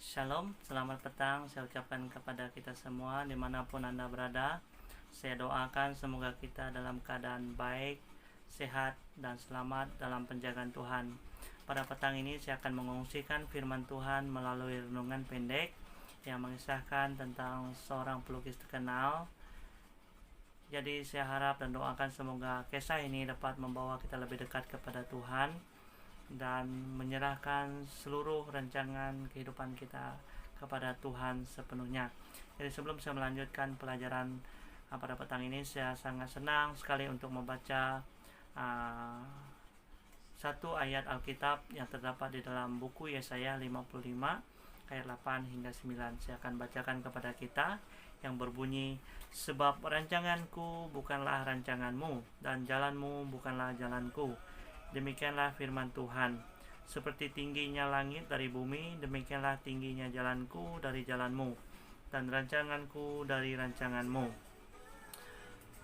Shalom, selamat petang saya ucapkan kepada kita semua dimanapun Anda berada. Saya doakan semoga kita dalam keadaan baik, sehat, dan selamat dalam penjagaan Tuhan. Pada petang ini saya akan mengungsikan firman Tuhan melalui renungan pendek yang mengisahkan tentang seorang pelukis terkenal. Jadi saya harap dan doakan semoga kisah ini dapat membawa kita lebih dekat kepada Tuhan dan menyerahkan seluruh rancangan kehidupan kita kepada Tuhan sepenuhnya. Jadi sebelum saya melanjutkan pelajaran pada petang ini, saya sangat senang sekali untuk membaca satu ayat Alkitab yang terdapat di dalam buku Yesaya 55 ayat 8 hingga 9. Saya akan bacakan kepada kita yang berbunyi, sebab rancanganku bukanlah rancanganmu dan jalanmu bukanlah jalanku. Demikianlah firman Tuhan. Seperti tingginya langit dari bumi, demikianlah tingginya jalanku dari jalanmu, dan rancanganku dari rancanganmu.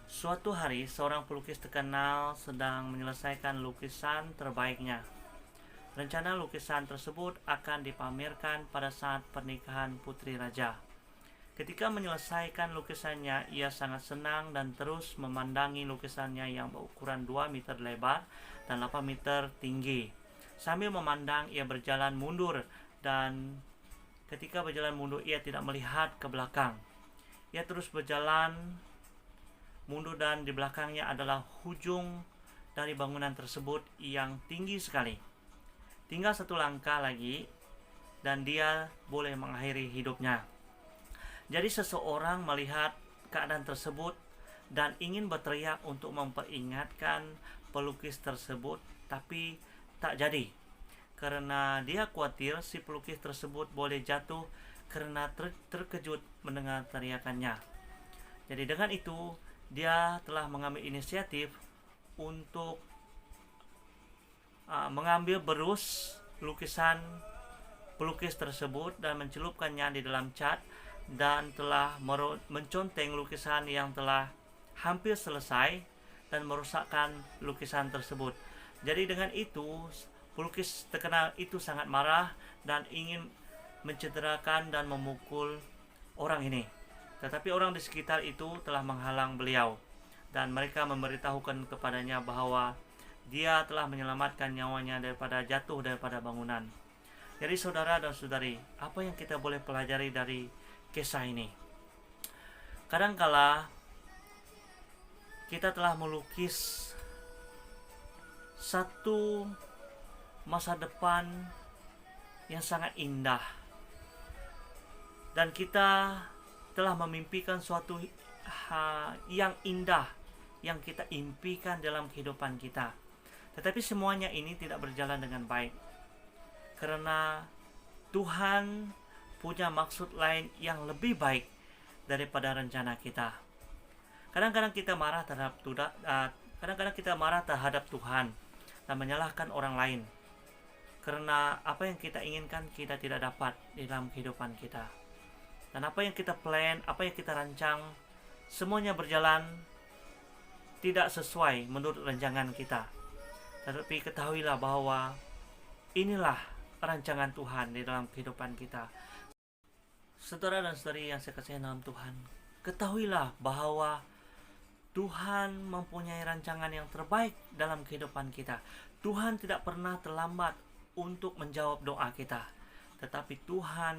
Suatu hari, seorang pelukis terkenal sedang menyelesaikan lukisan terbaiknya. Rencana lukisan tersebut akan dipamerkan pada saat pernikahan putri raja. Ketika menyelesaikan lukisannya, ia sangat senang dan terus memandangi lukisannya yang berukuran 2 meter lebar dan 8 meter tinggi. Sambil memandang, ia berjalan mundur, dan ketika berjalan mundur, ia tidak melihat ke belakang. Ia terus berjalan mundur, dan di belakangnya adalah hujung dari bangunan tersebut yang tinggi sekali. Tinggal satu langkah lagi, dan dia boleh mengakhiri hidupnya. Jadi seseorang melihat keadaan tersebut dan ingin berteriak untuk memperingatkan pelukis tersebut, tapi tak jadi, karena dia khawatir si pelukis tersebut boleh jatuh karena terkejut mendengar teriakannya. Jadi dengan itu dia telah mengambil inisiatif untuk mengambil berus lukisan pelukis tersebut dan mencelupkannya di dalam cat, dan telah menconteng lukisan yang telah hampir selesai dan merusakkan lukisan tersebut. Jadi dengan itu pelukis terkenal itu sangat marah dan ingin mencederakan dan memukul orang ini. Tetapi orang di sekitar itu telah menghalang beliau, dan mereka memberitahukan kepadanya bahwa dia telah menyelamatkan nyawanya daripada jatuh daripada bangunan. Jadi saudara dan saudari, apa yang kita boleh pelajari dari kisah ini? Kadangkala kita telah melukis satu masa depan yang sangat indah, dan kita telah memimpikan suatu yang indah yang kita impikan dalam kehidupan kita. Tetapi semuanya ini tidak berjalan dengan baik, karena Tuhan punya maksud lain yang lebih baik daripada rencana kita. Kadang-kadang kita marah terhadap Tuhan dan menyalahkan orang lain, karena apa yang kita inginkan kita tidak dapat di dalam kehidupan kita. Dan apa yang kita plan, apa yang kita rancang, semuanya berjalan tidak sesuai menurut rancangan kita. Tetapi ketahuilah bahwa inilah rancangan Tuhan di dalam kehidupan kita. Saudara dan saudari yang saya kasihi dalam Tuhan, ketahuilah bahwa Tuhan mempunyai rancangan yang terbaik dalam kehidupan kita. Tuhan tidak pernah terlambat untuk menjawab doa kita, tetapi Tuhan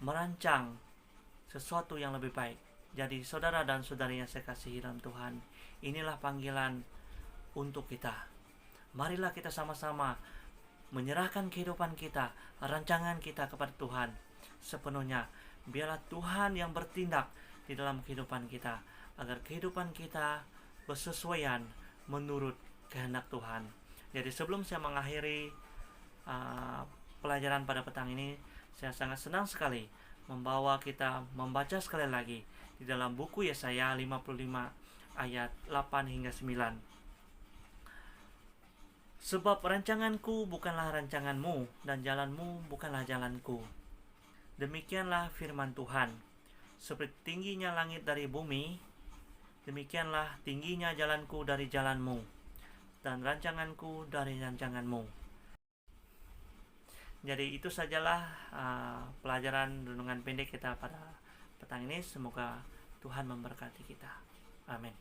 merancang sesuatu yang lebih baik. Jadi saudara dan saudari yang saya kasihi dalam Tuhan, inilah panggilan untuk kita. Marilah kita sama-sama menyerahkan kehidupan kita, rancangan kita kepada Tuhan sepenuhnya. Biarlah Tuhan yang bertindak di dalam kehidupan kita, agar kehidupan kita bersesuaian menurut kehendak Tuhan. Jadi sebelum saya mengakhiri pelajaran pada petang ini, saya sangat senang sekali membawa kita membaca sekali lagi di dalam buku Yesaya 55 ayat 8 hingga 9. Sebab rancanganku bukanlah rancanganmu dan jalanmu bukanlah jalanku. Demikianlah firman Tuhan. Seperti tingginya langit dari bumi, demikianlah tingginya jalanku dari jalanmu, dan rancanganku dari rancanganmu. Jadi itu sajalah pelajaran renungan pendek kita pada petang ini. Semoga Tuhan memberkati kita. Amin.